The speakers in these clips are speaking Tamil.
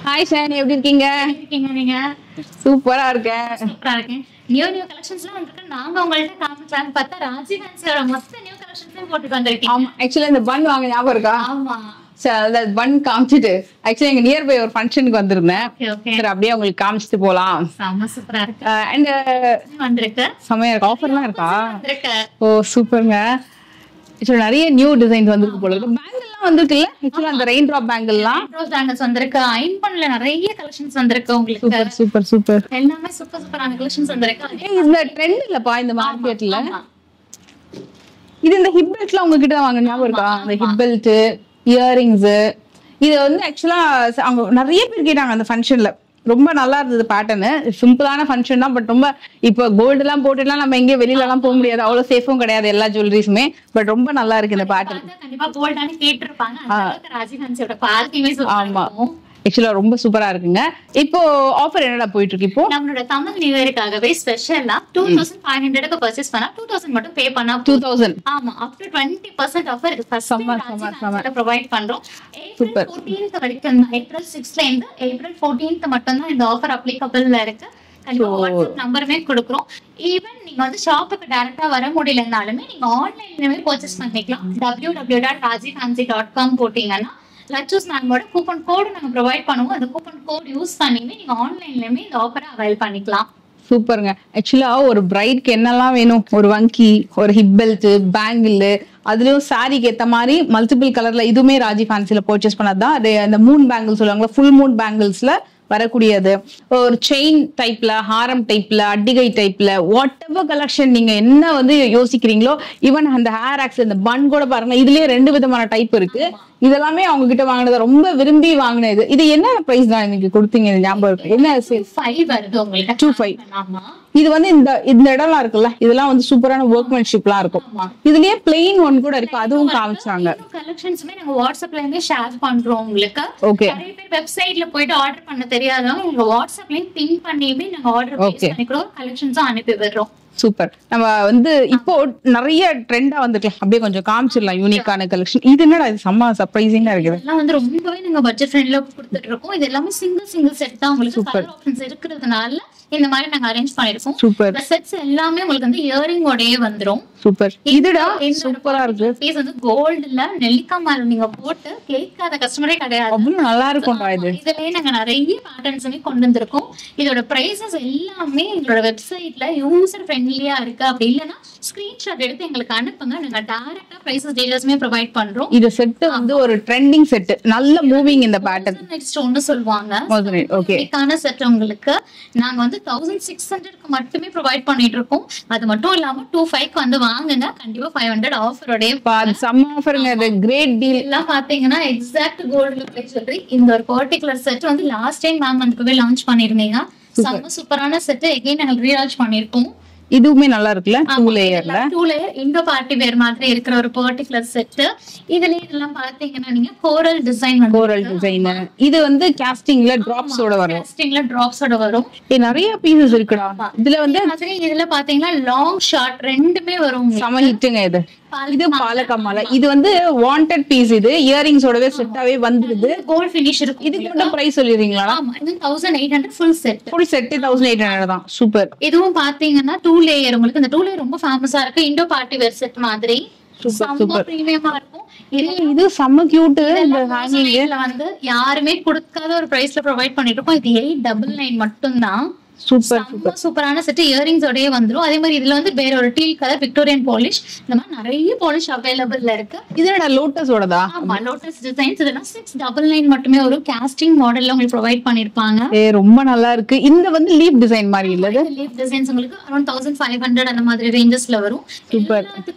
ஹாய் ஷான், எப்படி இருக்கீங்க? நீங்க சூப்பரா இருக்கேன். சூப்பரா இருக்கேன். நியூ கலெக்ஷன்ஸ்லாம் வந்திருக்கு. நாங்க உங்கள்ட்ட காமிக்கலாம்னு பார்த்தா ராஜி ஃபேன்சியோட மொத்த நியூ கலெக்ஷன்ஸையும் போட்டுட்டு வந்திருக்கீங்க. ஆமா, ஆக்சுவலா இந்த பன் வாங்க ஞாபகம் இருக்கா? ஆமா. சரி, பன் காமிச்சிட்டு ஆக்சுவலா எங்க நியர்பை ஒரு ஃபங்க்ஷனுக்கு வந்திருந்தேன். சரி, அப்படியே உங்களுக்கு காமிச்சிட்டு போலாம். செம்ம சூப்பரா இருக்கு. அண்ட் வந்திருக்கு. செமையா இருக்கு. ஆஃபர்லாம் இருக்கா? வந்திருக்கு. ஓ சூப்பருங்க. ஆக்சுவலா நிறைய நியூ டிசைன்ஸ் வந்திருக்கு போல இருக்கு. பேங்கிள்லாம் வந்திருக்குல்ல? ஆக்சுவலா அந்த ரெயின் டிராப் பேங்கிள்லாம் ரோஸ் பேங்கிள்ஸ் வந்திருக்கு. அயன் பண்ணல நிறைய கலெக்ஷன்ஸ் வந்திருக்கு உங்களுக்கு. Super super super. எல்லாமே சூப்பரான கலெக்ஷன்ஸ் வந்திருக்கு. இந்த ட்ரெண்ட் இல்லப்பா இந்த மார்க்கெட்ல. இது இந்த ஹிப் பெல்ட்லாம் உங்ககிட்ட தான் வாங்க ஞாபகம் இருக்கா? அந்த ஹிப் பெல்ட், இயரிங்ஸ், இது வந்து ஆக்சுவலா அவங்க நிறைய பேர் கேட்டாங்க அந்த ஃபங்க்ஷன்ல. ரொம்ப நல்லா இருந்தது பேட்டர்னு. சிம்பிளான ஃபங்க்ஷன் தான், பட் ரொம்ப இப்போ கோல்டு எல்லாம் போட்டுலாம் நம்ம எங்கேயும் வெளியில எல்லாம் போக முடியாது, அவ்வளவு சேஃபும் கிடையாது எல்லா ஜுவல்லரிஸுமே. பட் ரொம்ப நல்லா இருக்கு இந்த பேட்டர்ன். கண்டிப்பா போல்டான கேட்டிருப்பாங்க. அந்த அளவுக்கு ராஜி ஃபேன்சியோட பார்க்கிங்மே சூப்பரா இருக்கும். ஆக்சுவலா ரொம்ப சூப்பரா இருக்குங்க. இப்போ ஆஃபர் என்னடா போயிட்டு இருக்கு? இப்போ நம்மளோட தமிழ் நியூ இயருக்காகவே ஸ்பெஷலா 2500க்கு பர்ச்சேஸ் பண்ணா 2000 மட்டும் பே பண்ணா 2000. ஆமா, அப் டு 20% ஆஃபர் இருக்கு. ஃபர்ஸ்ட் ப்ரொவைட் பண்றோம். ஏப்ரல் 14th வரைக்கும், ஏப்ரல் 6ல இருந்து ஏப்ரல் 14th மட்டும் தான் இந்த ஆஃபர் அப்ளிகபிள்ல இருக்கு. வாட்ஸ்அப் நம்பருமே கொடுக்குறோம். ஈவன் நீங்க வந்து ஷாப்புக்கு டைரக்டா வர முடியலனாலுமே நீங்க ஆன்லைன்லயே பர்ச்சேஸ் பண்ணிக்கலாம். www.rajifancy.com போட்டீங்கன்னா லச்சூஸ் நாங்களோட கூப்பன் கோடு நாங்க ப்ரொவைட் பண்ணுவோம். அந்த கூப்பன் கோட் யூஸ் பண்ணியுமே நீங்க ஆன்லைன்லயுமே இந்த ஆஃபரை அவைல் பண்ணிக்கலாம். சூப்பருங்க. ஆக்சுவலா ஒரு பிரைட்க்கு என்னெல்லாம் வேணும்? ஒரு வங்கி, ஒரு ஹிப் பெல்ட், பேங்கிள், அதுலயும் சாரிக்கு ஏத்த மாதிரி மல்டிபிள் கலர்ல இதுவுமே ராஜி ஃபேன்சில பர்ச்சேஸ் பண்ணாதான். அது அந்த மூன் பேங்கிள்ஸ் சொல்லுவாங்க, ஃபுல் மூன் பேங்கிள்ஸ்ல வரக்கூடியது. ஒரு செயின் டைப்ல, ஹாரம் டைப்ல, அட்டிகை டைப்ல, வாட் எவர் கலெக்ஷன் நீங்க என்ன வந்து யோசிக்கிறீங்களோ, ஈவன் அந்த ஹேர் ஆக்ஸ், இந்த பன் கூட பாருங்க, இதுலயே 2 விதமான டைப் இருக்கு. இதெல்லாமே அவங்க கிட்ட வாங்கினது, ரொம்ப விரும்பி வாங்கினது. இது என்ன பிரைஸ் தான் எனக்கு கொடுத்தீங்க? ஞாபகம் இருக்கு? என்ன 5 வருது உங்களுக்கு. 25. ஆமா. இது வந்து இந்த இடம்லாம் இருக்குல்ல, இதெல்லாம் வந்து சூப்பரான ஒர்க்மேன்ஷிப்லாம் இருக்கும். இதுலயே பிளெயின் ஒன் கூட இருக்கு, அதுவும் காமிச்சாங்க. கலெக்ஷன்ஸ்மே நாங்க வாட்ஸ்அப்லயே ஷேர் பண்றோம் உங்களுக்கு. ஓகே. நிறைய பேர் வெப்சைட்ல போயிட்டு ஆர்டர் பண்ண தெரியாதவங்க உங்க வாட்ஸ்அப்லயே பின் பண்ணியுமே நாங்க ஆர்டர் பிளேஸ் பண்ணிக்கிறோம். கலெக்ஷன்ஸும் அனுப்பி விடுறோம். சூப்பர். நம்ம வந்து இப்போ நிறைய ட்ரெண்டா வந்துருக்கலாம், அப்படியே கொஞ்சம் காமிச்சிடலாம் யூனிக்கான கலெக்ஷன். இது என்னடா இது செம்ம சர்ப்ரைசிங்கா இருக்குது. இதெல்லாம் வந்து ரொம்பவே நாங்க பட்ஜெட் ஃப்ரெண்ட்ல கொடுத்துட்டு இருக்கோம். இது எல்லாமே சிங்கிள் செட் தான் உங்களுக்கு. கலர் ஆப்ஷன்ஸ் இருக்கிறதுனால இந்த மாதிரி நாங்க அரேஞ்ச் பண்ணிருக்கோம். சூப்பர். இந்த செட்ஸ் எல்லாமே உங்களுக்கு வந்து இயரிங் ஓடயே வந்துரும். சூப்பர். இதுடா சூப்பரா இருக்கு. பீஸ் வந்து கோல்ட்ல நெல்லிக்காய் மேல நீங்க போட்டு கேட்காத கஸ்டமரே கிடையாது. அவ்வளவு நல்லா இருக்கும்டா இது. இதுலயே நாங்க நிறைய பேட்டர்ன்ஸுமே கொண்டு வந்திருக்கோம். இதோட பிரைசஸ் எல்லாமே எங்களோட வெப்சைட்ல யூசர் ஃப்ரெண்ட்லியா இருக்கு. அப்படி இல்லைன்னா ஸ்கிரீன்ஷாட் எடுத்து எங்களுக்கு அனுப்புங்க. நாங்க டைரக்டா பிரைசஸ் டீடைல்ஸ்மே ப்ரொவைட் பண்றோம். இது செட் வந்து ஒரு ட்ரெண்டிங் செட், நல்ல மூவிங் இந்த பேட்டர்ன். நெக்ஸ்ட் ஒன்னு சொல்வாங்க. ஓகே. இதுக்கான செட் உங்களுக்கு நாங்க வந்து 1600க்கு மட்டுமே ப்ரொவைட் பண்ணிட்டு இருக்கோம். அது மட்டும் இல்லாம 25க்கு வந்து வாங்குங்க, கண்டிப்பா 500 ஆஃபரோட சம் ஆஃபருங்க. இது கிரேட் டீல். எல்லாம் பாத்தீங்கன்னா எக்ஸாக்ட் கோல்டு பிரைஸ் சொல்றீ. இந்த ஒரு பர்టిక్యులர் செட் வந்து லாஸ்ட் டைம் மேம் வந்து லான்ச் பண்ணிருந்தீங்க. செம்ம சூப்பரான செட் எகைன் நாங்க ரீலான்ச் பண்ணிருக்கோம். இதுவுமே நல்லா இருக்குல்ல, 2 லேயர்ல. 2 லேயர் இண்டோ பார்ட்டி வேர் மாதிரி இருக்கிற ஒரு பர்టిక్యులர் செட். இதுல இதெல்லாம் பாத்தீங்கன்னா நீங்க கோரல் டிசைன் வந்து கோரல் டிசைன். இது வந்து காஸ்டிங்ல டிராப்ஸோட வரும். காஸ்டிங்ல டிராப்ஸோட வரும். நிறைய பீசஸ் இருக்குடா இதுல வந்து. இதுல பாத்தீங்கன்னா லாங் ஷார்ட் ரெண்டுமே வரும். சம ஹிட்டுங்க இது. இது பாலக்கமால. இது வந்து வாண்டட் பீஸ். இது இயரிங்ஸோடவே செட்டாவே வந்துருது. கோல்ட் ஃபினிஷ் இருக்கு. இதுக்கு மட்டும் பிரைஸ் சொல்லிடுறீங்களா? ஆமா, இது 1800 ஃபுல் செட். ஃபுல் செட் 1800 தான். சூப்பர். இதுவும் பாத்தீங்கன்னா 2 லேயர் உங்களுக்கு. இந்த 2 லேயர் ரொம்ப ஃபேமஸா இருக்கு. இண்டோ பார்ட்டி வேர் செட் மாதிரி. சூப்பர் பிரீமியமா இருக்கும். இது செம்ம கியூட். இந்த ஹேங்கிங்ல வந்து யாருமே கொடுக்காத ஒரு பிரைஸ்ல ப்ரொவைட் பண்ணிட்டு இருக்கோம். இது 899 மட்டும் தான். சூப்பர் சூப்பரான செட் இயரிங்ஸ் ஓடயே வந்துரும். அதே மாதிரி இதுல வந்து வேற ஒரு டீல் கலர் விக்டோரியன் பாலிஷ், இந்த மாதிரி நிறைய பாலிஷ் அவைலபிள்ல இருக்கு. இதோட லோட்டஸோடதா? ஆமா, லோட்டஸ் டிசைன்ஸ். இதெல்லாம் 699 மட்டுமே ஒரு காஸ்டிங் மாடல்ல உங்களுக்கு ப்ரொவைட் பண்ணிருப்பாங்க. ரொம்ப நல்லா இருக்கு. இந்த வந்து லீஃப் டிசைன் மாதிரி இல்ல? லீஃப் டிசைன்ஸ் உங்களுக்கு அரௌண்ட் 1500 அந்த மாதிரி ரேஞ்சஸ்ல வரும். சூப்பர்.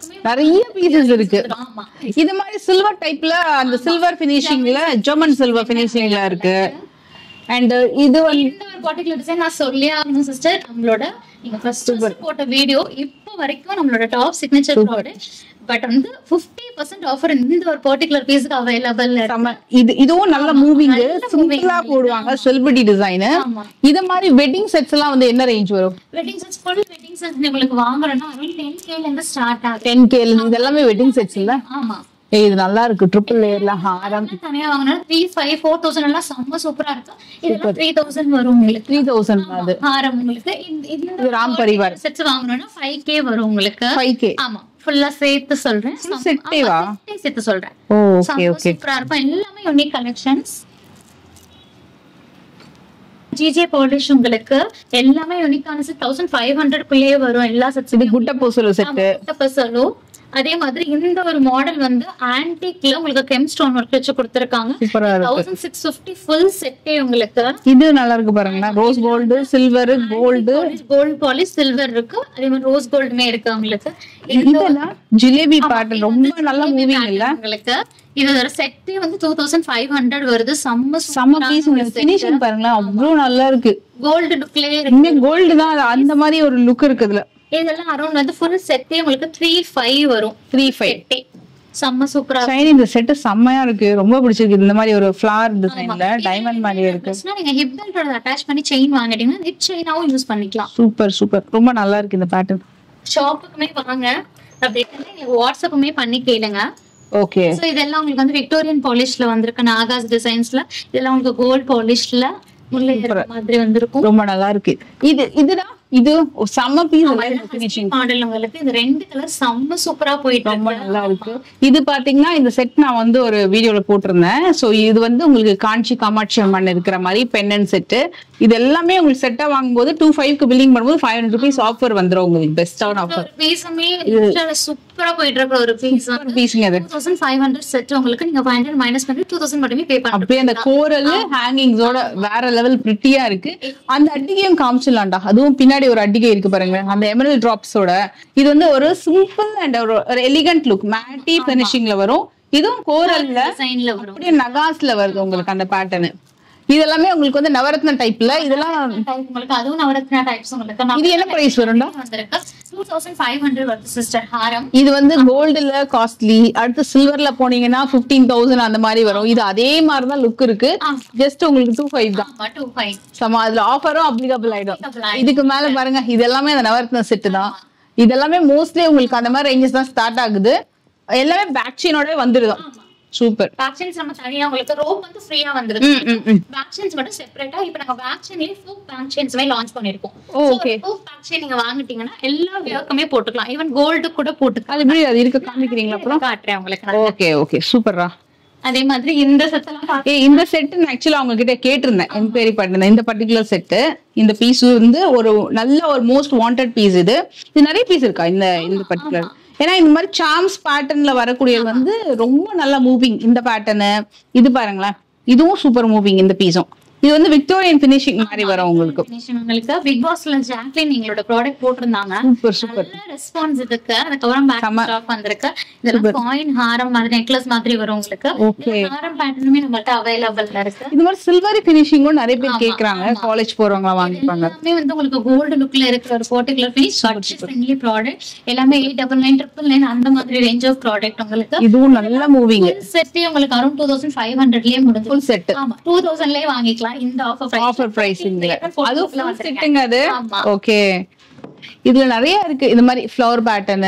நிறைய பீசஸ் இருக்கு. ஆமா, இது மாதிரி சில்வர் டைப்ல, அந்த சில்வர் ஃபினிஷிங்ல, ஜெர்மன் சில்வர் ஃபினிஷிங்ல இருக்கு. அண்ட் இது வந்து இந்த ஒரு பர்టిక్యులர் டிசைன் நான் சொல்லியே ஆகணும் சிஸ்டர். நம்மளோட நீங்க ஃபர்ஸ்ட் போட்ட வீடியோ இப்போ வரைக்கும் நம்மளோட டாப் சிக்னேச்சர் ப்ராடக்ட். பட் வந்து 50% ஆஃபர் இந்த ஒரு பர்టిక్యులர் பீஸ்க்கு அவைலபிள் இருக்கு. இதுவும் நல்ல மூவிங், சிம்பிளா போடுவாங்க, செலிபிரிட்டி டிசைன். இத மாதிரி வெட்டிங் செட்ஸ் எல்லாம் வந்து என்ன ரேஞ்ச் வரும்? Wedding sets full wedding sets உங்களுக்கு வாங்குறேன்னா அரௌண்ட் 10K ல இருந்து ஸ்டார்ட் ஆகும். 10K இதெல்லாமே வெட்டிங் செட்ஸ் இல்ல? ஆமா, இது நல்லா இருக்கு ட்ரிபிள் லேயர்ல ஹாரம் தனியா வாங்கினா 3,500 4,000 எல்லாம் செம்ம சூப்பரா இருக்கும். இதெல்லாம் 3,000 வரும் உங்களுக்கு. 3000 அது ஹாரம் உங்களுக்கு இது ராம் பரிவார் செட்ஸ் வாங்குனோம்னா 5K வரும் உங்களுக்கு. 5K ஆமா ஃபுல்லா சேர்த்து சொல்றேன். செட்டேவா சேர்த்து சொல்றேன். ஓகே ஓகே சூப்பரா இருக்கும். எல்லாமே யூனிக் கலெக்ஷன்ஸ். ஜிஜே பாலிஷ் உங்களுக்கு எல்லாமே யூனிக்கான செட் 1500 குள்ளே வரும். எல்லா செட்ஸ் இது குட்ட பூசலு செட். அதே மாதிரி இந்த ஒரு மாடல் வந்து ஆன்டிக்ல உங்களுக்கு கெம் ஸ்டோன் ஒர்க் வச்சு கொடுத்திருக்காங்க. 1650 ஃபுல் செட்டே உங்களுக்கு. இது நல்லா இருக்கு பாருங்க. Rose gold, silver, gold polish silver இருக்கு. அதே மாதிரி ரோஸ் கோல்டுமே இருக்கு உங்களுக்கு. இதெல்லாம் ஜிலேபி பேட்டர்ன் ரொம்ப நல்ல மூவிங் இல்ல உங்களுக்கு. இதோட செட்டே வந்து 2500 வருது. செம்ம பீஸ். ஃபினிஷிங் பாருங்க அவ்வளவு நல்லா இருக்கு. கோல்டு லுக்லயே இருக்கு. கோல்டு தான் அந்த மாதிரி ஒரு லுக் இருக்கு இதுல. இதெல்லாம் அரௌண்ட் வந்து ஃபுல் செட்டே உங்களுக்கு 3,500 வரும். 3,500 செம்ம சூப்பரா ஷைனி. இந்த செட் செம்மையா இருக்கு. ரொம்ப பிடிச்சிருக்கு. இந்த மாதிரி ஒரு ஃப்ளவர் டிசைன்ல டைமண்ட் மாதிரி இருக்கு. நீங்க ஹிப் பெல்ட்டோட அட்டாச் பண்ணி செயின் வாங்கிட்டீங்கன்னா ஹிப் செயினாவும் யூஸ் பண்ணிக்கலாம். Super super. ரொம்ப நல்லா இருக்கு இந்த பேட்டர்ன். ஷாப்புக்குமே வாங்க. அப்படியே வாட்ஸ்அப்புமே பண்ணி கேளுங்க. ஓகே. சோ இதெல்லாம் உங்களுக்கு வந்து விக்டோரியன் பாலிஷ்ல வந்திருக்கு. நாகாஸ் டிசைன்ஸ்ல இதெல்லாம் உங்களுக்கு கோல்ட் பாலிஷ்ல முல்லை மாதிரி வந்திருக்கும். ரொம்ப நல்லா இருக்கு. இதுதான் இது செம்ம பீஸ் ஃபினிஷிங் மாடல் உங்களுக்கு. இது ரெண்டு கலர் செம்ம சூப்பரா போயிட்டு ரொம்ப நல்லா இருக்கு. இது பாத்தீங்கன்னா இந்த செட் நான் வந்து ஒரு வீடியோல போட்டிருந்தேன். சோ இது வந்து உங்களுக்கு காஞ்சி காமாட்சி அம்மன் இருக்கிற மாதிரி பெண்ணன் செட். இது எல்லாமே உங்களுக்கு செட்டா வாங்கும்போது 2500 பில்லிங் பண்ணும்போது 500 ரூபீஸ் ஆஃபர் வந்துரும். உங்களுக்கு பெஸ்டான ஆஃபர். பீஸுமே சூப்பரா போயிட்டு இருக்க ஒரு பீஸ். பீஸ்ங்க அது 2500 செட் உங்களுக்கு நீங்க 500 மைனஸ் பண்ணி 2000 மட்டுமே பே பண்ணணும். அப்படியே அந்த கோரல் ஹேங்கிங்ஸோட வேற லெவல் பிரிட்டியா இருக்கு. அந்த அட்டிகையும் காமிச்சிடலாம்டா. அதுவும் பின்னாடி ஒரு அட்டிகை இருக்கு பாருங்க. அந்த எமரல்ட் டிராப்ஸோட இது வந்து ஒரு சிம்பிள் அண்ட் ஒரு எலிகன்ட் லுக் மேட்டி ஃபினிஷிங்ல வரும். இதுவும் கோரல்ல டிசைன்ல வரும். அப்படியே நகாஸ்ல வருது உங்களுக்கு அந்த பேட்டர்ன். இதெல்லாமே உங்களுக்கு வந்து நவரத்ன டைப்ல. இதெல்லாம் உங்களுக்கு அதுவும் நவரத்னா டைப்ஸ் உங்களுக்கு. இது என்ன பிரைஸ் வரும்டா? 2500 வருது சிஸ்டர் ஹாரம். இது வந்து கோல்டுல காஸ்ட்லி. அடுத்து சில்வர்ல போனீங்கன்னா 15,000 அந்த மாதிரி வரும். இது அதே மாதிரி தான் லுக் இருக்கு. ஜஸ்ட் உங்களுக்கு 2500 தான். 2500 சமா. அதுல ஆஃபரும் அப்ளிகபிள் ஆயிடும். இதுக்கு மேல பாருங்க இது எல்லாமே அந்த நவரத்ன செட் தான். இதெல்லாமே மோஸ்ட்லி உங்களுக்கு அந்த மாதிரி ரேஞ்சஸ் தான் ஸ்டார்ட் ஆகுது. எல்லாமே பேக் செயினோட வந்துருது. சூப்பர். பேக் செயின்ஸ் நம்ம தனியா உங்களுக்கு ரோப் வந்து ஃப்ரீயா வந்துருது. பேக் செயின்ஸ் மட்டும் செப்பரேட்டா இப்ப நம்ம பேக் செயின்லயே ஃபுல் பேக் செயின்ஸ்மே லான்ச் பண்ணிருக்கோம். ஓகே. ஃபுல் பேக் செயின் நீங்க வாங்கிட்டீங்கன்னா எல்லா வியர்க்குமே போட்டுக்கலாம். ஈவன் கோல்டு கூட போட்டுக்கலாம். அது எப்படி அது இருக்க காமிக்கிறீங்களா? அப்புறம் காட்றேன் உங்களுக்கு. ஓகே ஓகே சூப்பர்ரா. அதே மாதிரி இந்த செட்டெல்லாம் இந்த செட் ஆக்சுவலா அவங்க கிட்ட கேட்டிருந்தேன், என்கொயரி பண்ணிருந்தேன். இந்த பர்டிகுலர் செட்டு இந்த பீஸ் வந்து ஒரு நல்ல ஒரு மோஸ்ட் வாண்டட் பீஸ். இது நிறைய பீஸ் இருக்கா இந்த பர்டிகுலர்? ஏன்னா இந்த மாதிரி சாம்ஸ் பேட்டர்ன்ல வரக்கூடியது வந்து ரொம்ப நல்ல மூவிங். இந்த பேட்டர்னு இது பாருங்களேன். இதுவும் சூப்பர் மூவிங். இந்த பீஸும் இது வந்து விக்டோரியன் ஃபினிஷிங் மாதிரி வரும் உங்களுக்கு. உங்களுக்கு பிக் பாஸ்ல ஜாக்லின் எங்களோட ப்ராடக்ட் போட்டிருந்தாங்க. சூப்பர் நல்ல ரெஸ்பான்ஸ் இதுக்கு. அதுக்கப்புறம் பேக் ஸ்டாக் வந்திருக்கு. இதெல்லாம் காயின் ஹாரம் மாதிரி நெக்லஸ் மாதிரி வரும் உங்களுக்கு. ஹாரம் பேட்டர்னுமே நம்மள்ட்ட அவைலபிள்ல இருக்கு. இது மாதிரி சில்வரி ஃபினிஷிங்கும் நிறைய பேர் கேக்குறாங்க. காலேஜ் போறவங்க வாங்கிப்பாங்க. எல்லாமே வந்து உங்களுக்கு கோல்டு லுக்ல இருக்கிற ஒரு particular finish budget friendly product. எல்லாமே 899 999 அந்த மாதிரி ரேஞ்ச் ஆஃப் ப்ராடக்ட் உங்களுக்கு. இதுவும் நல்ல மூவிங். செட் உங்களுக்கு அரௌண்ட் 2500லயே முடிஞ்சு. Full set. ஆமா 2000லயே வாங்கிக்கலாம். இந்த ஆஃபர் பிரைசிங்ல. அது ஃபுல் செட்டுங்க அது. ஓகே. இதுல நிறைய இருக்கு இந்த மாதிரி ஃப்ளவர் பேட்டர்ன்,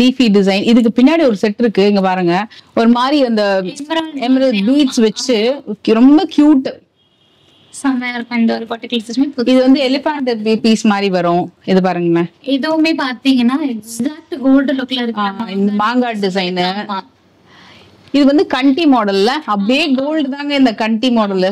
லீஃபி டிசைன். இதுக்கு பின்னாடி ஒரு செட் இருக்கு. இங்க பாருங்க. ஒரு மாதிரி அந்த எமரல்ட் பீட்ஸ் வச்சு ரொம்ப கியூட். செமையா இருக்கும் இந்த ஒரு பர்టిక్యులர் சிஸ்டம். இது வந்து எலிஃபண்ட் பீஸ் மாதிரி வரும். இது பாருங்க. இதுவுமே பாத்தீங்கன்னா எக்ஸாக்ட் கோல்ட் லுக்ல இருக்கு. இந்த மாங்காய் டிசைன். இது வந்து கண்டி மாடல்ல அப்படியே கோல்டு தாங்க இந்த கண்டி மாடல்.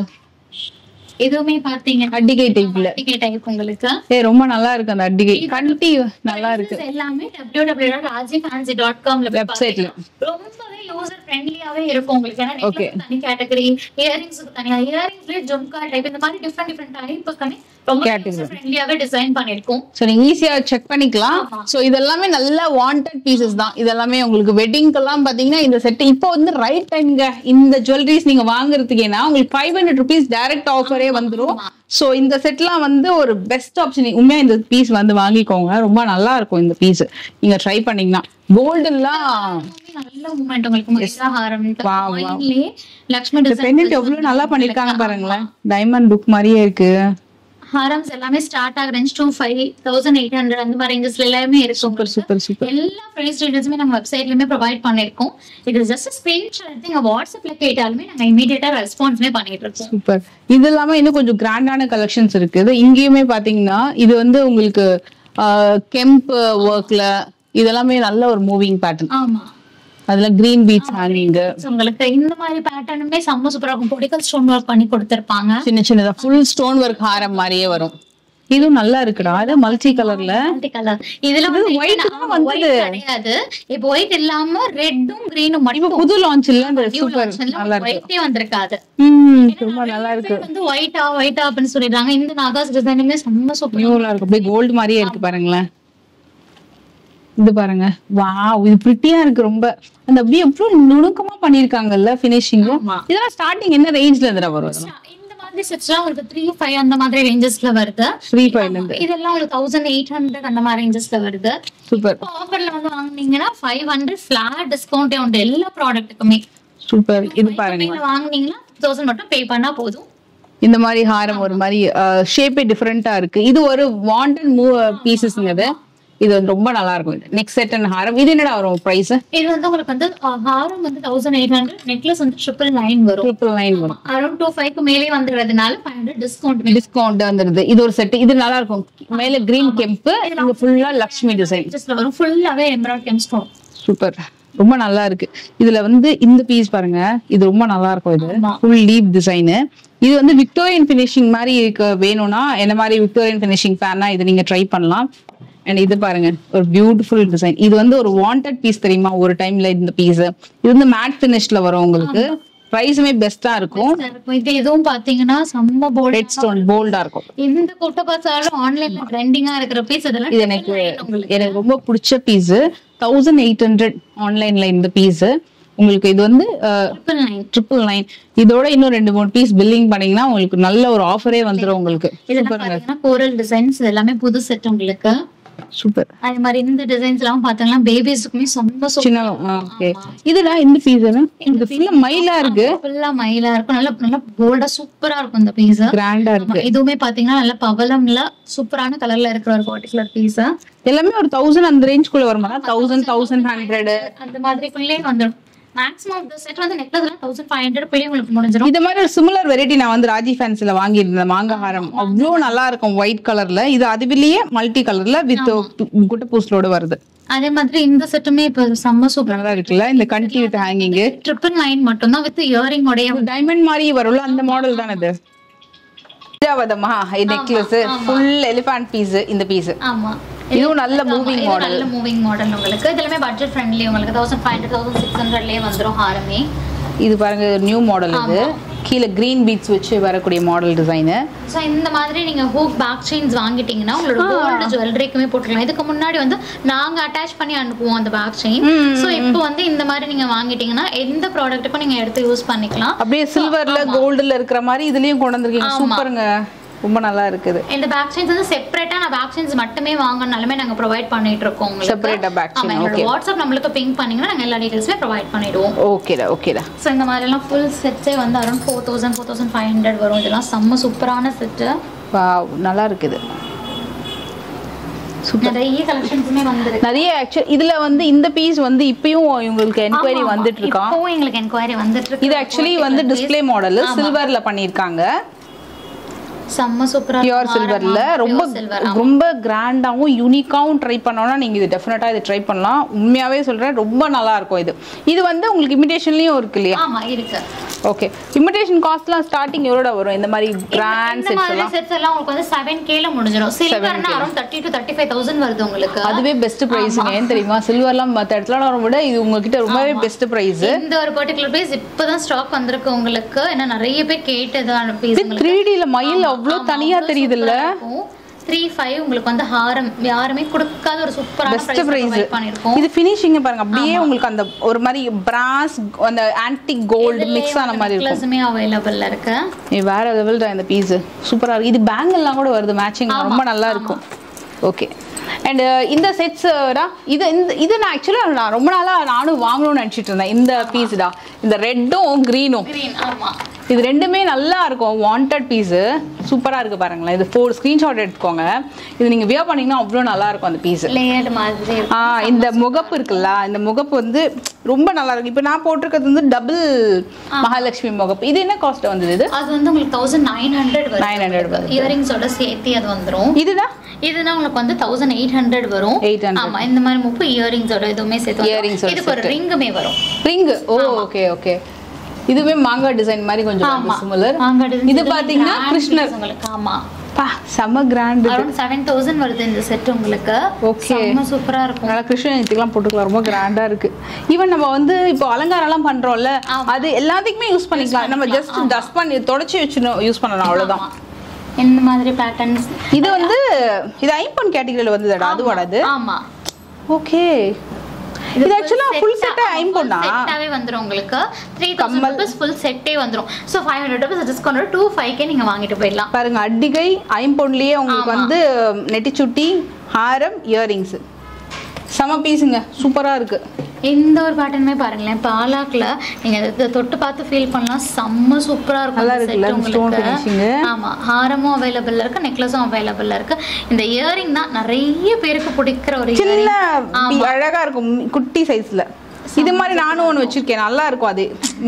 இதுவுமே பாத்தீங்கன்னா அட்டிகை டைப்ல. அட்டிகை டைப் உங்களுக்கு. ரொம்ப நல்லா இருக்கு அந்த அட்டிகை. கண்டி நல்லா இருக்கு. எல்லாமே www.rajifancy.com வெப்சைட்ல ரொம்பவே யூசர் ஃப்ரெண்ட்லியாவே இருக்கும் உங்களுக்கு. ஏன்னா நெக்லஸ் தனி கேட்டகரி, இயரிங்ஸ்க்கு தனியா, இயரிங்ஸ்லயே ஜும்கா டைப் இந்த மாதிரி டிஃபரெண்ட் டைப்புக்கான ரொம்ப யூசர் ஃப்ரெண்ட்லியாவே டிசைன் பண்ணிருக்கோம். சோ நீங்க ஈஸியா செக் பண்ணிக்கலாம். சோ இதெல்லாமே நல்ல வாண்டட் பீசஸ் தான். இதெல்லாமே உங்களுக்கு வெட்டிங்க்கு எல்லாம் பாத்தீங்கன்னா இந்த செட் இப்போ வந்து ரைட் டைம்ங்க. இந்த ஜுவல்லரிஸ் நீங்க வாங்குறதுக்கேனா உங்களுக்கு 500 ரூபீஸ் டைரக்ட் ஆஃபரே வந்துரும். சோ இந்த செட்லாம் வந்து ஒரு பெஸ்ட் ஆப்ஷன். உண்மையா இந்த பீஸ் வந்து வாங்கிக்கோங்க. ரொம்ப நல்லா இருக்கும் இந்த பீஸ். நீங்க ட்ரை பண்ணீங்கன்னா கோல்ட் எல்லாம் நல்ல மூமெண்ட் உங்களுக்கு. மயிலாஹாரம் காயின்லயே லக்ஷ்மி டிசைன் பெண்டன்ட் எவ்வளவு நல்லா பண்ணிருக்காங்க பாருங்களேன். டைமண்ட் லுக் மாதிரியே இருக்கு. ஹாரம்ஸ் எல்லாமே ஸ்டார்ட் ஆக ரேஞ்ச் 25,800 அந்த மாதிரி ரேஞ்சஸ்ல எல்லாமே இருக்கு. Super super super. எல்லா பிரைஸ் ரேஞ்சஸுமே நம்ம வெப்சைட்லயுமே ப்ரொவைட் பண்ணிருக்கோம். இது ஜஸ்ட் ஸ்கிரீன்ஷாட் எடுத்து நீங்க வாட்ஸ்அப்ல கேட்டாலுமே நாங்க இமீடியட்டா ரெஸ்பான்ஸ்மே பண்ணிட்டு இருக்கோம். சூப்பர். இது இல்லாம இன்னும் கொஞ்சம் கிராண்டான கலெக்ஷன்ஸ் இருக்குது. இங்கேயுமே பாத்தீங்கன்னா இது வந்து உங்களுக்கு கெம்ப் ஒர்க்ல இதெல்லாமே நல்ல ஒரு மூவிங் பேட்டர்ன். ஆமா, அதுல கிரீன் பீட்ஸ் ஹேங்கிங் உங்களுக்கு இந்த மாதிரி பேட்டர்னுமே செம்ம சூப்பரா இருக்கும். பொடிக்கல் ஸ்டோன் ஒர்க் பண்ணி கொடுத்திருப்பாங்க. சின்ன சின்னதா ஃபுல் ஸ்டோன் ஒர்க் ஹாரம் மாதிரியே வரும். இதுவும் நல்லா இருக்குடா. அது மல்டி கலர்ல. Multi colour. இதுல வந்து ஒயிட் வந்து கிடையாது. இப்போ ஒயிட் இல்லாம ரெட்டும் கிரீனும் மட்டும் புது லான்ச் இல்ல. அந்த சூப்பர் நல்லா இருக்கு. ஒயிட்டே வந்திருக்காது. ரொம்ப நல்லா இருக்கு. வந்து ஒயிட்டா அப்படின்னு சொல்லிடுறாங்க. இந்த நாகாஸ் டிசைனுமே செம்ம சூப்பர் நியூலா இருக்கு. அப்படியே கோல்ட் மாதிரியே இருக்கு பாருங்களேன். இது பாருங்க. வாவ், இது பிரிட்டியா இருக்கு ரொம்ப. அந்த அப்படியே எவ்வளவு நுணுக்கமா பண்ணிருக்காங்கல்ல ஃபினிஷிங்கும். இதெல்லாம் ஸ்டார்டிங் என்ன ரேஞ்ச்ல இருந்து வரும்? இந்த மாதிரி செட்ஸ்லாம் உங்களுக்கு 3,500 அந்த மாதிரி ரேஞ்சஸ்ல வருது. 3,500 இருந்து இதெல்லாம் உங்களுக்கு 1,800 அந்த மாதிரி ரேஞ்சஸ்ல வருது. சூப்பர். ஆஃபர்ல வந்து வாங்குனீங்கன்னா 500 ஃபிளாட் டிஸ்கவுண்டே உண்டு எல்லா ப்ராடக்ட்டுக்குமே. சூப்பர். இது பாருங்க. வாங்குனீங்கன்னா 1000 மட்டும் பே பண்ணா போதும். இந்த மாதிரி ஹாரம் ஒரு மாதிரி ஷேப்பே டிஃபரெண்டா இருக்கு. இது ஒரு வாண்டட் பீசஸ்ங்கிறது. இது வந்து ரொம்ப நல்லா இருக்கும். இது நெக்ஸ்ட் செட் அண்ட் ஹாரம். இது என்னடா வரும் பிரைஸ்? இது வந்து உங்களுக்கு வந்து ஹாரம் வந்து 1,800, நெக்லஸ் வந்து 999 வரும். 999 வரும். அரௌண்ட் 25க்கு மேலே வந்துறதுனால 500 டிஸ்கவுண்ட் வந்துருது. இது ஒரு செட். இது நல்லா இருக்கும். மேல கிரீன் கெம்ப், இங்க ஃபுல்லா லக்ஷ்மி டிசைன் வரும். ஃபுல்லாவே எம்ப்ராய்டரி கெம்ப் ஸ்டோன். சூப்பர். ரொம்ப நல்லா இருக்கு. இதுல வந்து இந்த பீஸ் பாருங்க. இது ரொம்ப நல்லா இருக்கும். இது ஃபுல் லீப் டிசைன். இது வந்து விக்டோரியன் பினிஷிங் மாதிரி வேணும்னா என்ன மாதிரி விக்டோரியன் பினிஷிங் ஃபேனா இது நீங்க ட்ரை பண்ணலாம். அண்ட் இது பாருங்க, ஒரு பியூட்டிஃபுல் டிசைன். இது வந்து ஒரு வாண்டட் பீஸ் தெரியுமா ஒரு டைம்ல. இந்த பீஸ் இது வந்து மேட் பினிஷ்ல வரும் உங்களுக்கு. பிரைஸுமே பெஸ்டா இருக்கும். இது எதுவும் பாத்தீங்கன்னா செம்ம போல்ட் ரெட் ஸ்டோன் போல்டா இருக்கும். இந்த கொட்ட பார்த்தாலும் ஆன்லைன்ல ட்ரெண்டிங்கா இருக்கிற பீஸ் இதெல்லாம். இது எனக்கு ரொம்ப பிடிச்ச பீஸ். 1,800 ஆன்லைன்ல இந்த பீஸ் உங்களுக்கு. இது வந்து 999. இதோட இன்னும் 2-3 பீஸ் பில்லிங் பண்ணீங்கன்னா உங்களுக்கு நல்ல ஒரு ஆஃபரே வந்துரும் உங்களுக்கு. பாத்தீங்கன்னா கோரல் டிசைன்ஸ் எல்லாமே புது செட் உங்களுக்கு. சூப்பர். அதே மாதிரி இந்த டிசைன்ஸ் எல்லாம் பாத்தீங்கன்னா பேபிஸ்க்குமே ரொம்ப சின்ன. ஓகே. இதுல இந்த பீஸ் இது ஃபுல்லா மயிலா இருக்கு. ஃபுல்லா மயிலா இருக்கும். நல்ல போல்டா சூப்பரா இருக்கும் இந்த பீஸ். கிராண்டா இருக்கு. இதுவுமே பாத்தீங்கன்னா நல்ல பவளம்ல சூப்பரான கலர்ல இருக்கிற ஒரு பர்టిక్యులர் பீஸ். எல்லாமே ஒரு 1000 அந்த ரேஞ்ச்க்குள்ள வருமா? 1000 1100 அந்த மாதிரிக்குள்ளே வந்துரும். மேக்ஸிமம் ஆஃப் தி செட் வந்து நெக்லஸ்ல 1500 போய் உங்களுக்கு முடிஞ்சிரும். இந்த மாதிரி ஒரு சிமிலர் வெரைட்டி நான் வந்து ராஜி ஃபேன்சில வாங்கி இருந்தேன். மாங்கா ஹாரம் அவ்வளவு நல்லா இருக்கும். ஒயிட் கலர்ல. இது அதுவிலேயே மல்டி கலர்ல வித் குட்ட பூஸ்லோட வருது. அதே மாதிரி இந்த செட்டுமே இப்ப செம்ம சூப்பரா நல்லா இருக்குல்ல. இந்த கண்டி வித் ஹேங்கிங் 999 மட்டும் தான் வித் இயரிங் உடைய டைமண்ட் மாதிரி வரும்ல அந்த மாடல் தான் இது. இதாவதமா நெக்லஸ் ஃபுல் எலிஃபண்ட் பீஸ். இந்த பீஸ் ஆமா, இதுவும் நல்ல மூவிங் மாடல். நல்ல மூவிங் மாடல் உங்களுக்கு. இதெல்லாமே பட்ஜெட் ஃப்ரெண்ட்லி உங்களுக்கு 1500 1600லயே வந்துரும் ஹாரமே. இது பாருங்க நியூ மாடல். இது கீழ கிரீன் பீட்ஸ் வச்சு வரக்கூடிய மாடல் டிசைன். சோ இந்த மாதிரி நீங்க ஹூக் பேக் செயின்ஸ் வாங்கிட்டீங்கன்னா உங்களோட கோல்ட் ஜுவல்லரிக்குமே போட்டுக்கலாம். இதுக்கு முன்னாடி வந்து நாங்க அட்டாச் பண்ணி அனுப்புவோம் அந்த பேக் செயின். சோ இப்போ வந்து இந்த மாதிரி நீங்க வாங்கிட்டீங்கன்னா எந்த ப்ராடக்ட்டுக்கும் நீங்க எடுத்து யூஸ் பண்ணிக்கலாம். அப்படியே சில்வர்ல கோல்ட்ல இருக்கிற மாதிரி இதுலயும் கொண்டு வந்திருக்கீங்க. சூப்பருங்க. ரொம்ப நல்லா இருக்குது. இந்த பேக் செயின்ஸ் வந்து செப்பரேட்டா நான் பேக் செயின்ஸ் மட்டுமே வாங்கனாலுமே நாங்க ப்ரொவைட் பண்ணிட்டு இருக்கோம் உங்களுக்கு. செப்பரேட்டா பேக் செயின். ஓகே. வாட்ஸ்அப் நம்மளுக்கு பிங் பண்ணீங்கன்னா நாங்க எல்லா டீடைல்ஸுமே ப்ரொவைட் பண்ணிடுவோம். ஓகேடா ஓகேடா. சோ இந்த மாதிரி எல்லாம் ஃபுல் செட்ஸே வந்து அரௌண்ட் 4000 4500 வரும். இதெல்லாம் செம்ம சூப்பரான செட். வாவ், நல்லா இருக்குது. நிறைய கலெக்ஷன்ஸ்மே வந்திருக்கு. நிறைய ஆக்சுவலி இதுல வந்து இந்த பீஸ் வந்து இப்பயும் உங்களுக்கு என்கொயரி வந்துட்டு இருக்கா? இப்போ உங்களுக்கு என்கொயரி வந்துட்டு இருக்கு. இது ஆக்சுவலி வந்து டிஸ்ப்ளே மாடல் சில்வர்ல பண்ணிருக்காங்க. செம்ம சூப்பரா பியூர் சில்வர்ல ரொம்ப கிராண்டாவும் யூனிக்காவும் ட்ரை பண்ணோம்னா நீங்க இது டெஃபினட்டா இது ட்ரை பண்ணலாம். உண்மையாவே சொல்றேன், ரொம்ப நல்லா இருக்கும். இது வந்து உங்களுக்கு இமிடேஷன்லயும் இருக்கு இல்லையா? ஆமா இருக்கு. ஓகே. இமிடேஷன் காஸ்ட்லாம் ஸ்டார்டிங் எவ்வளோட வரும்? இந்த மாதிரி கிராண்ட் செட்ஸ் எல்லாம் உங்களுக்கு வந்து 7K ல முடிஞ்சிரும். சில்வர்னா அரௌண்ட் 30 to 35000 வருது உங்களுக்கு. அதுவே பெஸ்ட் பிரைஸ்ங்க. ஏன் தெரியுமா? சில்வர்லாம் மத்த இடத்துல வர விட இது உங்ககிட்ட ரொம்பவே பெஸ்ட் பிரைஸ். இந்த ஒரு பர்టిక్యులர் பீஸ் இப்பதான் ஸ்டாக் வந்திருக்கு உங்களுக்கு. ஏன்னா நிறைய பேர் கேட்டதான பீஸ் உங்களுக்கு. 3D ல மயில் அவ்ளோ தனியா தெரியுது இல்ல? 35 உங்களுக்கு வந்து ஹாரம் யாருமே கொடுக்காத ஒரு சூப்பரான பிரைஸ் பண்ணிருக்கோம். இது ஃபினிஷிங் பாருங்க, அப்படியே உங்களுக்கு அந்த ஒரு மாதிரி பிராஸ் அந்த ஆன்டிக் கோல்ட் மிக்ஸ் ஆன மாதிரி இருக்கும். ப்ளஸ்மே அவேலபிள்ல இருக்கு. வேற லெவல் தான் இந்த பீஸ். சூப்பரா இருக்கு. இது பேங்கிள்லாம் கூட வருது மேட்சிங், ரொம்ப நல்லா இருக்கும். ஓகே. அண்ட் இந்த செட்ஸ்டா இது நான் ஆக்சுவலா நான் ரொம்ப நாளா நானும் வாங்கணும்னு நினைச்சிட்டு இருந்தேன். இந்த பீஸ்டா, இந்த ரெட்டும் கிரீனும். ஆமா இது ரெண்டுமே நல்லா இருக்கும். வாண்டட் பீஸ் சூப்பரா இருக்கு பாருங்களேன். இது 4 ஸ்கிரீன்ஷாட் எடுத்துக்கோங்க. இது நீங்க வியர் பண்ணீங்கன்னா அவ்வளவு நல்லா இருக்கும் அந்த பீஸ். லேயர்ட் மாதிரி இருக்கும். இந்த முகப்பு இருக்குல்ல, இந்த முகப்பு வந்து ரொம்ப நல்லா இருக்கு. இப்போ நான் போட்டிருக்கிறது வந்து டபுள் மகாலட்சுமி முகப்பு. இது என்ன காஸ்ட் வந்தது? இது அது வந்து உங்களுக்கு 1900 வரும். 900 வரும். இயரிங்ஸோட சேர்த்து அது வந்துரும். இதுதான் உங்களுக்கு வந்து 1800 வரும். 800. ஆமா, இந்த மாதிரி 30 இயரிங்ஸோட இதுவுமே சேர்த்து இதுக்கு ஒரு ரிங்குமே வரும். ரிங். ஓ ஓகே ஓகே. இதுவே மாங்காய் டிசைன் மாதிரி கொஞ்சம் சிமிலர். இது பாத்தீங்கன்னா கிருஷ்ணர் உங்களுக்கு. ஆமா பா, செம கிராண்ட். அரௌண்ட் 7000 வருது இந்த செட் உங்களுக்கு. ஓகே, செம சூப்பரா இருக்கும். நல்லா கிருஷ்ணனுக்குலாம் போட்டுக்கலாம். ரொம்ப கிராண்டா இருக்கு. ஈவன் நம்ம வந்து இப்போ அலங்காரம் எல்லாம் பண்றோம்ல, அது எல்லாத்துக்குமே யூஸ் பண்ணிக்கலாம். நம்ம ஜஸ்ட் டஸ்ட் பண்ணி தொடச்சி வச்சுனோம், யூஸ் பண்ணலாம், அவ்வளவுதான். இந்த மாதிரி பேட்டர்ன்ஸ். இது வந்து இது ஐம்பொன் கேட்டகரியில வந்ததுடா, அதுவாடது. ஆமா ஓகே. இது एक्चुअली ஃபுல் செட் ஐம்பொன்னா செட்டாவே வந்துரும் உங்களுக்கு. 3000 rupees ஃபுல் செட்டே வந்துரும். சோ 500 rupees டிஸ்கவுண்ட் 25k நீங்க வாங்கிட்டு போயிடலாம். பாருங்க, அடிகை ஐம்பொன்லயே உங்களுக்கு வந்து நெட்டிச்சுட்டி, ஹாரம், இயரிங்ஸ் சம பீஸுங்க. சூப்பரா இருக்கு. இந்த ஒரு பேட்டர்னுமே பாருங்களேன், பாலாக்ல நீங்க இத தொட்டு பார்த்து ஃபீல் பண்ணலாம். செம்ம சூப்பரா இருக்கும். நல்லா இருக்குல்ல ஸ்டோன் ஃபினிஷிங். ஆமா, ஹாரமும் அவைலபிள் இருக்கு, நெக்லஸும் அவைலபிள் இருக்கு. இந்த இயரிங் தான் நிறைய பேருக்கு பிடிக்கிற ஒரு சின்ன அழகா இருக்கும், குட்டி சைஸ்ல. இது மாதிரி நானும் ஒன்று வச்சிருக்கேன், நல்லா இருக்கும். அது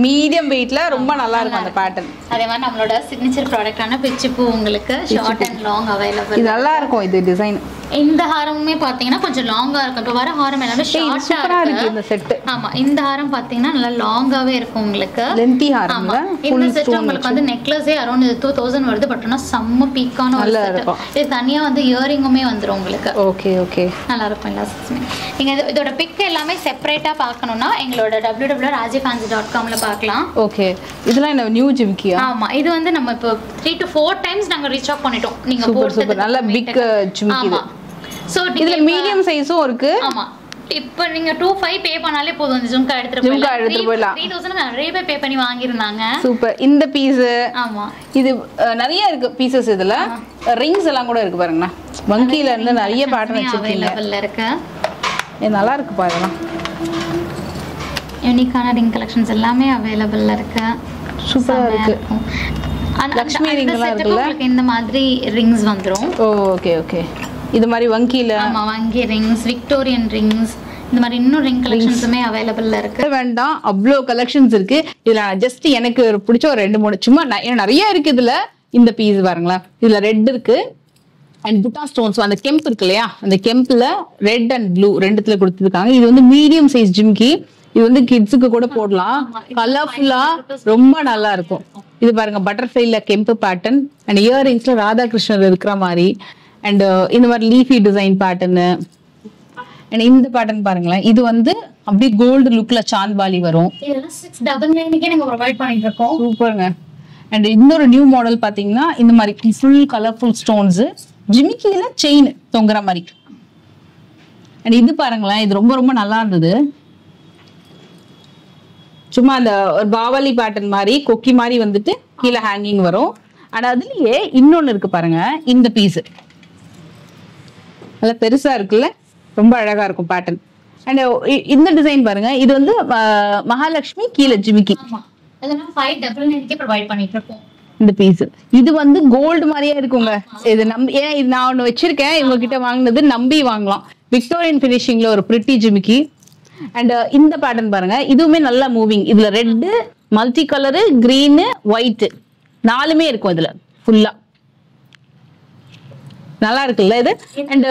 மீடியம் வெயிட்ல ரொம்ப நல்லா இருக்கும் அந்த பேட்டர்ன். அதே மாதிரி நம்மளோட சிக்னேச்சர் ப்ராடக்ட்டான பிச்சிப்பூ உங்களுக்கு ஷார்ட் அண்ட் லாங் அவைலபிள். இது நல்லா இருக்கும். இது டிசைன். இந்த ஹாரமுமே பாத்தீங்கன்னா கொஞ்சம் லாங்கா இருக்கும். இப்ப வர ஹாரம் எல்லாமே ஷார்ட்டா இருக்கு இந்த செட். ஆமா, இந்த ஹாரம் பாத்தீங்கன்னா நல்லா லாங்காவே இருக்கும் உங்களுக்கு. லென்த்தி ஹாரம். இந்த செட் உங்களுக்கு வந்து நெக்லஸே அரௌண்ட் 2000 வருது. பட் ஆனா செம்ம பீக்கான ஒரு செட். இது தனியா வந்து இயரிங்குமே வந்துரும் உங்களுக்கு. ஓகே ஓகே, நல்லா இருக்கும் எல்லா செட்ஸுமே. நீங்க இதோட பிக் எல்லாமே செப்பரேட்டா பார்க்கணும்னா எங்களோட www.rajifancy.com ல பார்க்கலாம். ஓகே. இதெல்லாம் என்ன நியூ ஜிமிக்கியா? ஆமா, இது வந்து நம்ம இப்போ 3 to 4 டைம்ஸ் நாங்க ரீச் ஆப் பண்ணிட்டோம். நீங்க போடுறது நல்ல பிக் ஜிமிக்கி. ஆமா, சோ இதுல மீடியம் சைஸும் இருக்கு. ஆமா, இப்போ நீங்க 25 பே பண்ணாலே போதும். இந்த ஜும்கா எடுத்துட்டு போயிடலாம். 3000 நிறைய பேர் பே பண்ணி வாங்கிருந்தாங்க. சூப்பர். இந்த பீஸ். ஆமா, இது நிறைய இருக்கு பீசஸ். இதுல ரிங்ஸ் எல்லாம் கூட இருக்கு பாருங்க. வங்கில இருந்து நிறைய பேட்டர்ன் வச்சிருக்கீங்க. அவைலபிள் இருக்கு. இது நல்லா இருக்கு பாருங்க. யூனிக்கான ரிங் கலெக்ஷன்ஸ் எல்லாமே அவைலபிள் இருக்கு. சூப்பரா இருக்கு. லக்ஷ்மி ரிங் எல்லாம் இருக்குல்ல, இந்த மாதிரி ரிங்ஸ் வந்துரும். Okay okay. இது மாதிரி வங்கில. ஆமா, வங்கி ரிங்ஸ், விக்டோரியன் ரிங்ஸ், இந்த மாதிரி இன்னும் ரிங் கலெக்ஷன்ஸுமே அவைலபிள்ல இருக்கு. வேண்டாம், அவ்வளோ கலெக்ஷன்ஸ் இருக்கு. இதுல ஜஸ்ட் எனக்கு பிடிச்ச ஒரு 2-3 சும்மா நிறைய இருக்கு. இதுல இந்த பீஸ் பாருங்களேன். இதுல ரெட் இருக்கு அண்ட் புட்டா ஸ்டோன்ஸ். அந்த கெம்ப் இருக்கு இல்லையா, அந்த கெம்ப்ல ரெட் அண்ட் ப்ளூ ரெண்டுத்துல கொடுத்துருக்காங்க. இது வந்து மீடியம் சைஸ் ஜிம்கி. இது வந்து கிட்ஸுக்கு கூட போடலாம். கலர்ஃபுல்லா ரொம்ப நல்லா இருக்கும். இது பாருங்க, பட்டர்ஃப்ளைல கெம்பு பேட்டர்ன் அண்ட் இயரிங்ஸ்ல ராதாகிருஷ்ணர் இருக்கிற மாதிரி அண்ட் இந்த மாதிரி லீஃபி டிசைன் பேட்டர்னு. அண்ட் இந்த பேட்டர்ன் பாருங்களேன், இது வந்து அப்படியே கோல்டு லுக்ல சாந்த்பாலி வரும். இதெல்லாம் 699க்கே நீங்க ப்ரொவைட் பண்ணிட்டு இருக்கோம். சூப்பருங்க. அண்ட் இன்னொரு நியூ மாடல் பாத்தீங்கன்னா இந்த மாதிரி ஃபுல் கலர்ஃபுல் ஸ்டோன்ஸ், ஜிமிக்கில செயின் தொங்குற மாதிரி. அண்ட் இது பாருங்களேன், இது ரொம்ப ரொம்ப நல்லா இருந்தது. சும்மா அந்த ஒரு பாவலி பேட்டர்ன் மாதிரி கொக்கி மாதிரி வந்துட்டு கீழே ஹேங்கிங் வரும். ஆனா அதுலயே இன்னொன்னு இருக்கு பாருங்க, இந்த பீஸ் நல்லா பெருசா இருக்குல்ல, ரொம்ப அழகா இருக்கும் பேட்டர்ன். அண்ட் இந்த டிசைன் பாருங்க, இது வந்து மகாலட்சுமி கீழே ஜிமிக்கி. அதெல்லாம் 599க்கே ப்ரொவைட் பண்ணிட்டு இருக்கோம். இந்த பீஸ் இது வந்து கோல்டு மாதிரியே இருக்குங்க. இது இது நான் ஒண்ணு வச்சிருக்கேன், இவங்க கிட்ட வாங்கினது, நம்பி வாங்கலாம். விக்டோரியன் பினிஷிங்ல ஒரு பிரிட்டி ஜிமிக்கி. அண்ட் இந்த பேட்டர்ன் பாருங்க, இதுவுமே நல்லா மூவிங். இதுல red, multi colour, green, white 4மே இருக்கும் இதுல ஃபுல்லா. நல்லா இருக்குல்ல இது. அண்ட்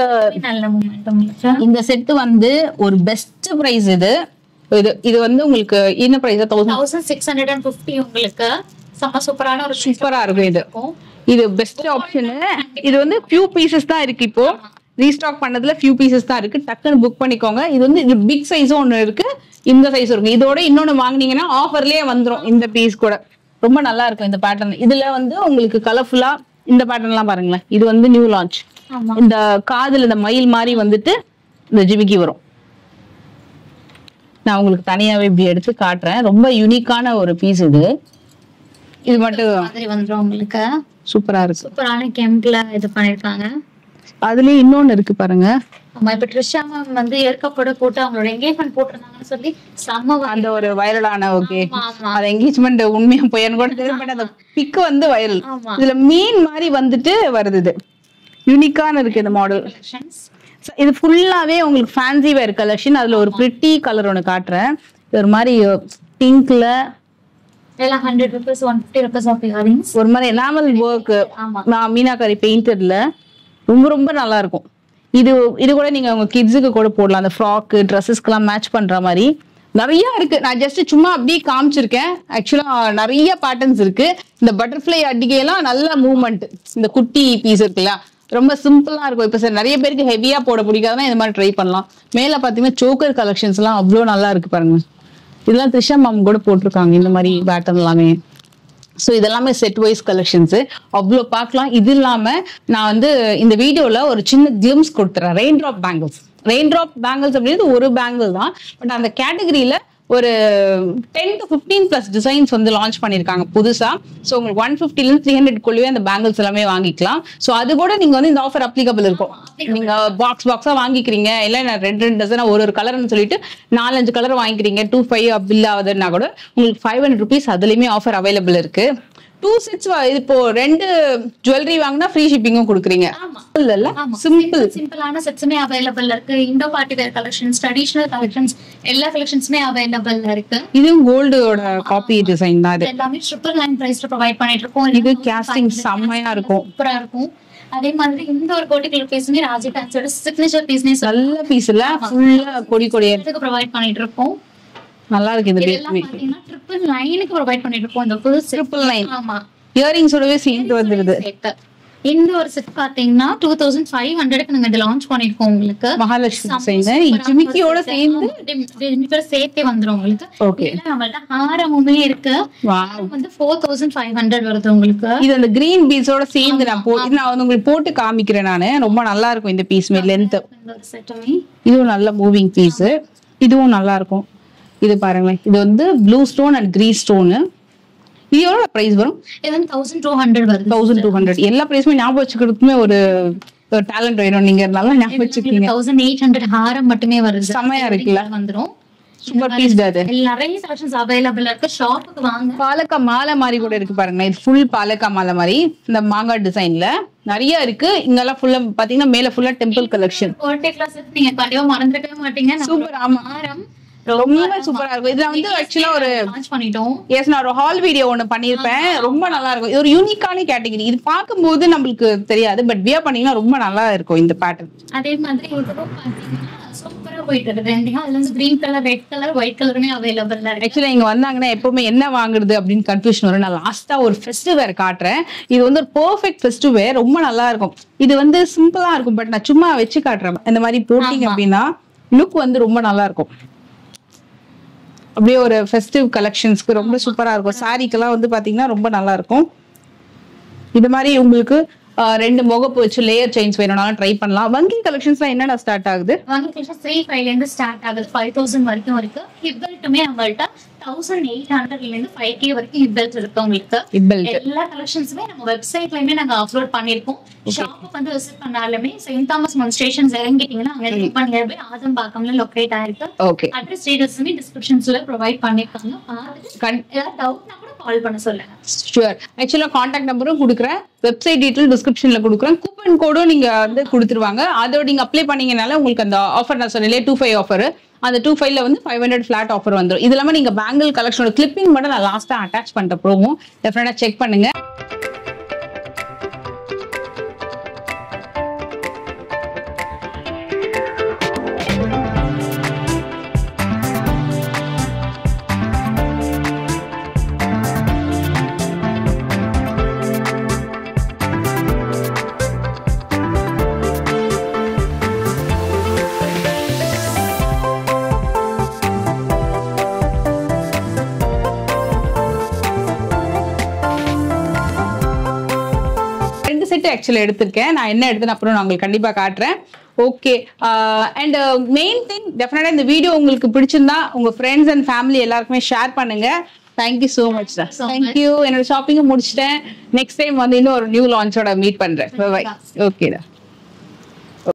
நல்ல மூமெண்ட். இந்த செட் வந்து ஒரு பெஸ்ட் பிரைஸ். இது வந்து உங்களுக்கு என்ன பிரைஸ்? 1650 உங்களுக்கு. செம்ம சூப்பரான ஒரு சூப்பரா இருக்கும். இது பெஸ்ட் ஆப்ஷன். இது வந்து ஃபியூ பீசஸ் தான் இருக்கு, இப்போ ரீஸ்டாக் பண்ணதுல ஃபியூ பீசஸ் தான் இருக்கு. டக்குன்னு புக் பண்ணிக்கோங்க. இது வந்து இது பிக் சைஸும் ஒன்று இருக்கு, இந்த சைஸும் இருக்கு. இதோட இன்னொன்னு வாங்கினீங்கன்னா ஆஃபர்லயே வந்துடும் இந்த பீஸ் கூட. ரொம்ப நல்லா இருக்கும் இந்த பேட்டர்ன். இதுல வந்து உங்களுக்கு கலர்ஃபுல்லா இந்த பேட்டர்ன் எல்லாம் பாருங்களேன். இது வந்து நியூ லான்ச். இந்த காதுல இந்த மயில் மாதிரி வந்துட்டு இந்த ஜிமிக்கி வரும். நான் உங்களுக்கு தனியாவே இப்படி எடுத்து காட்டுறேன். ரொம்ப யூனிக்கான ஒரு பீஸ் இது. இது மட்டும் வந்துரும் உங்களுக்கு. சூப்பரா இருக்கு. சூப்பரான கெம்ப்ல இது பண்ணிருக்காங்க. அதுலயே இன்னொன்னு இருக்கு பாருங்க. ஆமா, இப்ப ட்ரிஷா மேம் வந்து ஏற்கப்பட போட்டு அவங்களோட என்கேஜ்மெண்ட் போட்டிருந்தாங்கன்னு சொல்லி செம்ம அந்த ஒரு வைரலான ஓகே ஆமா. அது என்கேஜ்மெண்ட் உண்மையா போயன்னு கூட தெரியும். பட் அந்த பிக் வந்து வைரல். ஆமா. இதுல மீன் மாதிரி வந்துட்டு வருது. இது யூனிக்கான இருக்கு இந்த மாடல். கலெக்ஷன்ஸ். இது ஃபுல்லாவே உங்களுக்கு ஃபேன்சி வேர் கலெக்ஷன். அதுல ஒரு பிரிட்டி கலர் ஒன்னு காட்டுறேன். ஒரு மாதிரி பிங்க்ல எல்லாம் 100 rupees 150 rupees ஆஃப் இயரிங்ஸ். ஒரு மாதிரி எனாமல் ஒர்க் ஆமா. மீனாக்காரி பெயிண்டட்ல ரொம்ப ரொம்ப நல்லா இருக்கும். இது கூட நீங்க உங்க கிட்ஸுக்கு கூட போடலாம். அந்த ஃப்ராக் ட்ரெஸ்ஸஸ்க்குலாம் மேட்ச் பண்ற மாதிரி நிறைய இருக்கு. நான் ஜஸ்ட் சும்மா அப்படியே காமிச்சிருக்கேன். ஆக்சுவலா நிறைய பேட்டர்ன்ஸ் இருக்கு. இந்த பட்டர்ஃபிளை அடிக்கையெல்லாம் நல்ல மூவ்மெண்ட். இந்த குட்டி பீஸ் இருக்குல்ல ரொம்ப சிம்பிளா இருக்கும். இப்ப சார் நிறைய பேருக்கு ஹெவியா போட பிடிக்காதுன்னா இந்த மாதிரி ட்ரை பண்ணலாம். மேல பாத்தீங்கன்னா சோக்கர் கலெக்ஷன்ஸ் எல்லாம் அவ்வளவு நல்லா இருக்கு பாருங்க. இதெல்லாம் த்ரிஷா மேம் கூட போட்டிருக்காங்க இந்த மாதிரி பேட்டர்ன் எல்லாமே. ஸோ இதெல்லாமே செட் வைஸ் கலெக்ஷன்ஸ் அவ்வளோ பார்க்கலாம். இது இல்லாம நான் வந்து இந்த வீடியோல ஒரு சின்ன கிளிம்ஸ் கொடுத்துறேன். Rain drop bangles. Rain drop bangles அப்படின்றது ஒரு பேங்கிள் தான். பட் அந்த கேட்டகரியில ஒரு 10 to 15 plus டிசைன்ஸ் வந்து லான்ச் பண்ணிருக்காங்க புதுசா. ஸோ உங்களுக்கு 150 ல இருந்து 300 அந்த பேங்கிள்ஸ் எல்லாமே வாங்கிக்கலாம். ஸோ அது கூட நீங்க வந்து இந்த ஆஃபர் அப்ளிகபிள் இருக்கும். நீங்க பாக்ஸா வாங்கிக்கிறீங்க, இல்ல நான் 2 டசனா ஒரு கலர்னு சொல்லிட்டு 4-5 கலர் வாங்கிக்கிறீங்க, 25 பில் ஆகுதுன்னா கூட உங்களுக்கு 500 rupees அதுலயுமே ஆஃபர் அவைலபிள் இருக்கு. 2 sets இப்போ 2 ஜுவல்லரி வாங்கினா ஃப்ரீ ஷிப்பிங்கும் கொடுக்குறீங்க. இல்ல சிம்பிளான செட்ஸுமே அவைலபிள் இருக்கு. Indo party wear collections, traditional collections எல்லா கலெக்ஷன்ஸுமே அவைலபிள் இருக்கு. இதுவும் கோல்டோட காப்பி டிசைன் தான். இது எல்லாமே 999 பிரைஸ்ல ப்ரொவைட் பண்ணிட்டு இருக்கோம். இது கேஸ்டிங் செம்மையா இருக்கும், சூப்பரா இருக்கும். அதே மாதிரி இந்த ஒரு கோட்டிகுலர் பீஸ்மே ராஜி ஃபேன்சியோட சிக்னேச்சர் பீஸ்னே நல்ல பீஸ்ல ஃபுல்லா கொடியா ப்ரொவைட் பண்ணிட்டு இருக்கோம். நல்லா இருக்கு. இந்த இதெல்லாம் பாத்தீங்கன்னா 999 ப்ரொவைட் பண்ணிட்டு இருக்கோம். இந்த ஃபுல் 999. ஆமா, இயரிங்ஸோடவே சேர்ந்து வந்துருது. இந்த ஒரு செட் பாத்தீங்கன்னா 2500க்கு நாங்க இத லான்ச் பண்ணிருக்கோம். உங்களுக்கு மகாலட்சுமி டிசைன் ஜிமிக்கியோட சேர்த்தே வந்துரும் உங்களுக்கு. ஓகே, நம்மள்ட்ட ஹாரமுமே இருக்கு. வந்து 4500 வருது உங்களுக்கு. இது அந்த கிரீன் பீஸோட சேர்ந்து நான் வந்து உங்களுக்கு போட்டு காமிக்கிறேன் நானு. ரொம்ப நல்லா இருக்கும் இந்த பீஸ். லென்த் இதுவும் நல்ல மூவிங் பீஸ். இதுவும் நல்லா இருக்கும். இது பாருங்களேன், இது வந்து blue stone and green stone. இது எவ்வளவு பிரைஸ் வரும்? இது 1200 வருது. 1200. எல்லா பிரைஸுமே ஞாபகம் வச்சுக்கிறதுக்குமே ஒரு டேலண்ட் வேணும். நீங்க நல்லா ஞாபகம் வச்சுக்கீங்க. 1800 ஹாரம் மட்டுமே வருது. செமையா இருக்குல்ல, வந்துரும். சூப்பர் பீஸ் அது. நிறைய கலெக்ஷன்ஸ் அவைலபிள் இருக்கு. ஷாப்புக்கு வாங்க. பாலக்கா மாலை மாதிரி கூட இருக்கு பாருங்க. இது ஃபுல் பாலக்கா மாலை மாதிரி இந்த மாங்காய் டிசைன்ல நிறைய இருக்கு. இங்கெல்லாம் ஃபுல்லா பாத்தீங்கன்னா மேல ஃபுல்லா டெம்பிள் கலெக்ஷன். நீங்க கண்டிப்பா மறந்துடவே மாட்டீங்க. சூப்பர். ஆமா, ரொம்ப சூப்பரா இருக்கும். இதுல வந்து ஆக்சுவலா ஒரு லான்ச் பண்ணிட்டோம். எஸ், நான் ஒரு ஹால் வீடியோ ஒன்னு பண்ணிருப்பேன். ரொம்ப நல்லா இருக்கும். இது ஒரு யூனிக்கான கேட்டகரி. இது பார்க்கும்போது நம்மளுக்கு தெரியாது, பட் வியர் பண்ணீங்கன்னா ரொம்ப நல்லா இருக்கும் இந்த பேட்டர்ன். அதே மாதிரி இதுவும் பாத்தீங்கன்னா சூப்பரா போயிட்டு இருக்கு. ட்ரெண்டிங்கா அதுல இருந்து green colour, red colour, white கலருமே அவைலபிள் இருக்கு. ஆக்சுவலா இங்க வந்தாங்கன்னா எப்பவுமே என்ன வாங்குறது அப்படின்னு கன்ஃபியூஷன் வரும். நான் லாஸ்டா ஒரு ஃபெஸ்டிவ் வேர் காட்டுறேன். இது வந்து ஒரு பெர்ஃபெக்ட் ஃபெஸ்டிவ் வேர். ரொம்ப நல்லா இருக்கும். இது வந்து சிம்பிளா இருக்கும், பட் நான் சும்மா வச்சு காட்டுறேன். இந்த மாதிரி போட்டீங்க அப்படின்னா லுக் வந்து ரொம்ப நல்லா இருக்கும். அப்படியே ஒரு ஃபெஸ்டிவ் கலெக்ஷன்ஸ்க்கு ரொம்ப சூப்பரா இருக்கும். சாரிக்கெல்லாம் வந்து பாத்தீங்கன்னா ரொம்ப நல்லா இருக்கும். இது மாதிரி உங்களுக்கு 2 முகப்பு வச்சு லேயர் செயின்ஸ் வேணும்னாலும் ட்ரை பண்ணலாம். வங்கி கலெக்ஷன்ஸ்லாம் என்னடா ஸ்டார்ட் ஆகுது? வங்கி கலெக்ஷன் 3500 ல இருந்து ஸ்டார்ட் ஆகுது. 5000 வரைக்கும் இருக்கு. ஹிப் பெல்ட்டுமே நம்மள்ட்ட 1800 ல இருந்து 5k வரைக்கும் ஹிப் பெல்ட் இருக்கு உங்களுக்கு. எல்லா கலெக்ஷன்ஸுமே நம்ம வெப்சைட்லயுமே நாங்க அப்லோட் பண்ணிருக்கோம். ஷாப்புக்கு வந்து விசிட் பண்ணாலுமே செயின்ட் தாமஸ் மவுண்ட் ஸ்டேஷன் இறங்கிட்டீங்கன்னா அங்க இப்ப நியர்பை ஆதம்பாக்கம்ல லொகேட் ஆயிருக்கு. ஓகே, அட்ரஸ் டீடைல்ஸுமே டிஸ்கிரிப்ஷன்ஸ்ல ப்ரொவைட் பண்ணிருக்காங்க. ஏதாவது டவுட்னா கூட கால் பண்ண சொல்லுங்க. ஷூர். ஆக்சுவலா கான்டாக்ட் நம்பரும் கொடுக்குறேன், வெப்சைட் டீடைல் டிஸ்கிரிப்ஷன்ல கொடுக்குறேன். கூப்பன் கோடும் நீங்க வந்து கொடுத்துருவாங்க. அதோட நீங்க அப்ளை பண்ணீங்கனால உங்களுக்கு அந்த ஆஃபர் நான் சொன்னேன் 25 ஆஃபர், அந்த 25ல வந்து 500 ஃபிளாட் ஆஃபர் வந்துடும். இது இல்லாம நீங்க பேங்கிள் கலெக்ஷனோட கிளிப்பிங் மட்டும் நான் லாஸ்டா அட்டாச் பண்ணிட்ட ப்ரோமோ டெஃபினட்டா செக் பண்ணுங்க. ஆக்சுவலா எடுத்திருக்கேன். நான் என்ன எடுத்தேன் அப்புறம் நான் உங்களுக்கு கண்டிப்பா காட்டுறேன். ஓகே, அண்ட் மெயின் திங் டெஃபினட்டா இந்த வீடியோ உங்களுக்கு பிடிச்சிருந்தா உங்க ஃப்ரெண்ட்ஸ் அண்ட் ஃபேமிலி எல்லாருக்குமே ஷேர் பண்ணுங்க. Thank you so much. தேங்க்யூ. என்னோட ஷாப்பிங்கை முடிச்சிட்டேன். நெக்ஸ்ட் டைம் வந்து இன்னும் ஒரு நியூ லான்ச்சோட மீட் பண்றேன். பை. ஓகேடா.